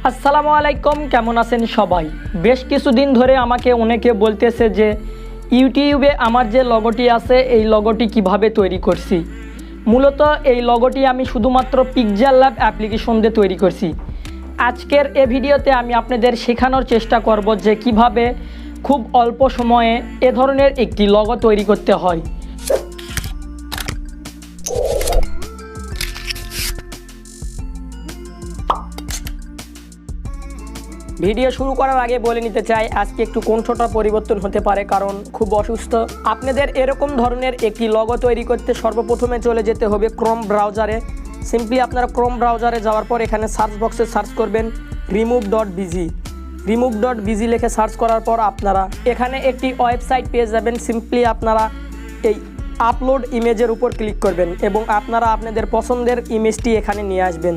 আসসালামু আলাইকুম, কেমন আছেন সবাই? বেশ কিছুদিন ধরে আমাকে অনেকে বলতেছে যে ইউটিউবে আমার যে লগোটি আছে এই লগোটি কিভাবে তৈরি করছি। মূলত এই লগোটি আমি শুধুমাত্র পিক্সেল ল্যাব অ্যাপ্লিকেশন দিয়ে তৈরি করছি। আজকের এই ভিডিওতে আমি আপনাদের শেখানোর চেষ্টা করব যে কিভাবে খুব অল্প সময়ে এ ধরনের একটি লগো তৈরি করতে হয়। ভিডিও শুরু করার আগে বলে নিতে চাই আজকে একটু কণ্ঠটা পরিবর্তন হতে পারে, কারণ খুব অসুস্থ। আপনাদের এরকম ধরনের একটি লগো তৈরি করতে সর্বপ্রথমে চলে যেতে হবে ক্রোম ব্রাউজারে। সিম্পলি আপনারা ক্রোম ব্রাউজারে যাওয়ার পর এখানে সার্চ বক্সে সার্চ করবেন রিমুভ.বিজি লিখে সার্চ করার পর আপনারা এখানে একটি ওয়েবসাইট পেয়ে যাবেন। সিম্পলি আপনারা এই আপলোড ইমেজের উপর ক্লিক করবেন এবং আপনারা আপনাদের পছন্দের ইমেজটি এখানে নিয়ে আসবেন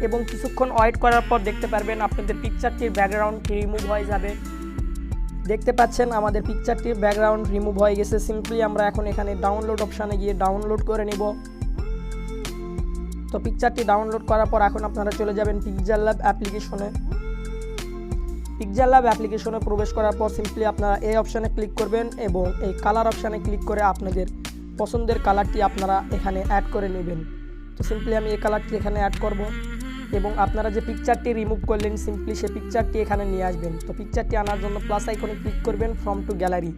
এবং কিছুক্ষণ ওয়েট করার পর দেখতে পারবেন আপনাদের পিকচারটির ব্যাকগ্রাউন্ড রিমুভ হয়ে যাবে। দেখতে পাচ্ছেন আমাদের পিকচারটির ব্যাকগ্রাউন্ড রিমুভ হয়ে গেছে। সিম্পলি আমরা এখন এখানে ডাউনলোড অপশানে গিয়ে ডাউনলোড করে নিব। তো পিকচারটি ডাউনলোড করার পর এখন আপনারা চলে যাবেন পিক্সেল ল্যাব অ্যাপ্লিকেশনে। পিক্সেল ল্যাব অ্যাপ্লিকেশনে প্রবেশ করার পর সিম্পলি আপনারা এই অপশানে ক্লিক করবেন এবং এই কালার অপশানে ক্লিক করে আপনাদের পছন্দের কালারটি আপনারা এখানে অ্যাড করে নেবেন। তো সিম্পলি আমি এই কালারটি এখানে অ্যাড করব এবং আপনারা যে পিকচারটি রিমুভ করলেন সিম্পলি সে পিকচারটি এখানে নিয়ে আসবেন। তো পিকচারটি আনার জন্য প্লাস আইকনে ক্লিক করবেন ফ্রম টু গ্যালারি।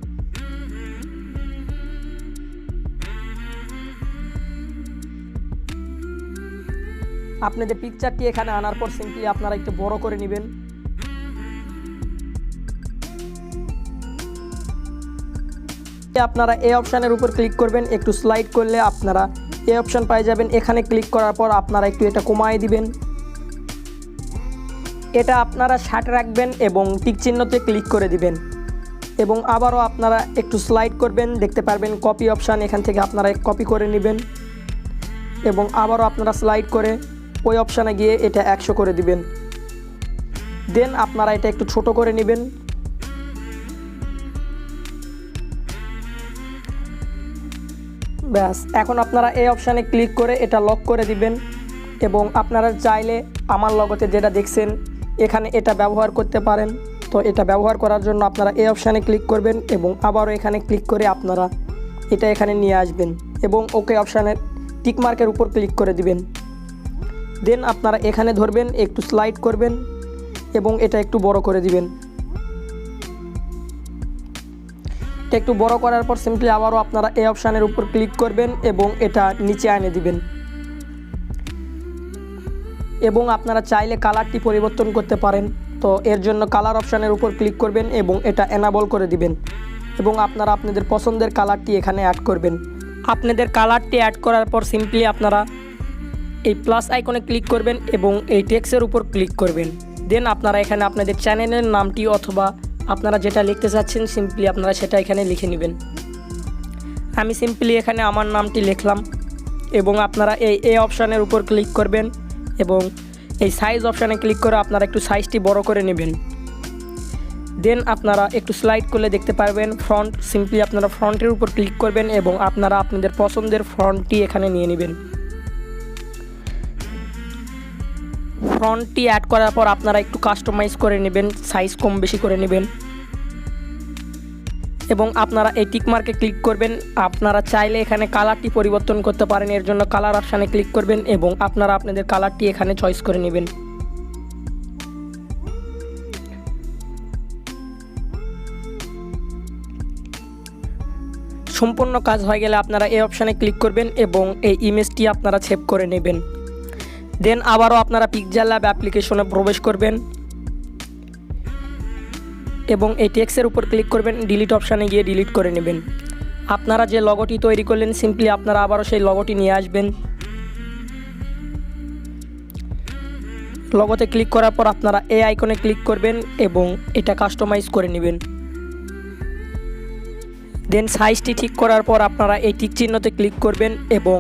আপনাদের পিকচারটি এখানে আনার পর সিম্পলি আপনারা একটু বড় করে নেবেন। আপনারা এই অপশানের উপর ক্লিক করবেন, একটু স্লাইড করলে আপনারা এই অপশান পাই যাবেন। এখানে ক্লিক করার পর আপনারা একটু এটা কমায় দিবেন। এটা আপনারা 60 রাখবেন এবং টিক চিহ্নতে ক্লিক করে দিবেন এবং আবারও আপনারা একটু স্লাইড করবেন। দেখতে পারবেন কপি অপশান, এখান থেকে আপনারা কপি করে নেবেন এবং আবারও আপনারা স্লাইড করে ওই অপশানে গিয়ে এটা 100 করে দিবেন। দেন আপনারা এটা একটু ছোট করে নেবেন। ব্যাস, এখন আপনারা এই অপশানে ক্লিক করে এটা লক করে দিবেন এবং আপনারা চাইলে আমার লগোতে যেটা দেখছেন এখানে এটা ব্যবহার করতে পারেন। তো এটা ব্যবহার করার জন্য আপনারা এই অপশানে ক্লিক করবেন এবং আবারও এখানে ক্লিক করে আপনারা এটা এখানে নিয়ে আসবেন এবং ওকে অপশানের টিকমার্কের উপর ক্লিক করে দিবেন। দেন আপনারা এখানে ধরবেন, একটু স্লাইড করবেন এবং এটা একটু বড় করে দিবেন। এটা একটু বড় করার পর সিম্পলি আবারও আপনারা এই অপশানের উপর ক্লিক করবেন এবং এটা নিচে এনে দিবেন এবং আপনারা চাইলে কালারটি পরিবর্তন করতে পারেন। তো এর জন্য কালার অপশানের উপর ক্লিক করবেন এবং এটা এনাবল করে দিবেন এবং আপনারা আপনাদের পছন্দের কালারটি এখানে অ্যাড করবেন। আপনাদের কালারটি অ্যাড করার পর সিম্পলি আপনারা এই প্লাস আইকনে ক্লিক করবেন এবং এই টেক্সটের উপর ক্লিক করবেন। দেন আপনারা এখানে আপনাদের চ্যানেলের নামটি অথবা আপনারা যেটা লিখতে চাচ্ছেন সিম্পলি আপনারা সেটা এখানে লিখে নেবেন। আমি সিম্পলি এখানে আমার নামটি লিখলাম এবং আপনারা এই অপশানের উপর ক্লিক করবেন এবং এই সাইজ অপশানে ক্লিক করে আপনারা একটু সাইজটি বড় করে নেবেন। দেন আপনারা একটু স্লাইড করলে দেখতে পারবেন ফ্রন্ট। সিম্পলি আপনারা ফ্রন্টের উপর ক্লিক করবেন এবং আপনারা আপনাদের পছন্দের ফ্রন্টটি এখানে নিয়ে নেবেন। ফ্রন্টটি অ্যাড করার পর আপনারা একটু কাস্টমাইজ করে নেবেন, সাইজ কম বেশি করে নেবেন এবং আপনারা এই টিকমার্কে ক্লিক করবেন। আপনারা চাইলে এখানে কালারটি পরিবর্তন করতে পারেন, এর জন্য কালার অপশানে ক্লিক করবেন এবং আপনারা আপনাদের কালারটি এখানে চয়েস করে নেবেন। সম্পূর্ণ কাজ হয়ে গেলে আপনারা এই অপশানে ক্লিক করবেন এবং এই ইমেজটি আপনারা সেভ করে নেবেন। দেন আবারও আপনারা পিক্সেল ল্যাব অ্যাপ্লিকেশনে প্রবেশ করবেন এবং এই টেক্সটের উপর ক্লিক করবেন, ডিলিট অপশানে গিয়ে ডিলিট করে নেবেন। আপনারা যে লগোটি তৈরি করলেন সিম্পলি আপনারা আবারও সেই লগোটি নিয়ে আসবেন। লগোতে ক্লিক করার পর আপনারা এই আইকনে ক্লিক করবেন এবং এটা কাস্টমাইজ করে নেবেন। দেন সাইজটি ঠিক করার পর আপনারা এই টিক চিহ্নতে ক্লিক করবেন এবং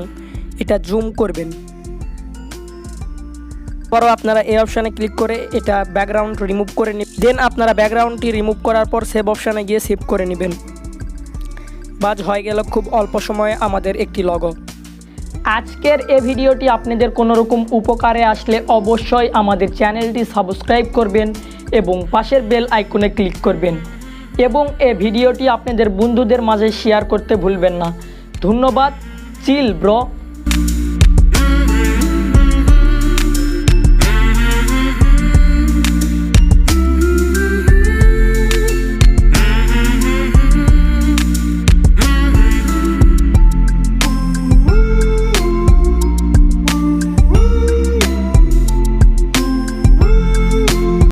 এটা জুম করবেন। পরও আপনারা এই অপশানে ক্লিক করে এটা ব্যাকগ্রাউন্ড রিমুভ করে নেবেন। দেন আপনারা ব্যাকগ্রাউন্ডটি রিমুভ করার পর সেভ অপশানে গিয়ে সেভ করে নেবেন। বাজ হয়ে গেল খুব অল্প সময়ে আমাদের একটি লগো। আজকের এই ভিডিওটি আপনাদের কোনো রকম উপকারে আসলে অবশ্যই আমাদের চ্যানেলটি সাবস্ক্রাইব করবেন এবং পাশের বেল আইকনে ক্লিক করবেন এবং এই ভিডিওটি আপনাদের বন্ধুদের মাঝে শেয়ার করতে ভুলবেন না। ধন্যবাদ। Chill bro.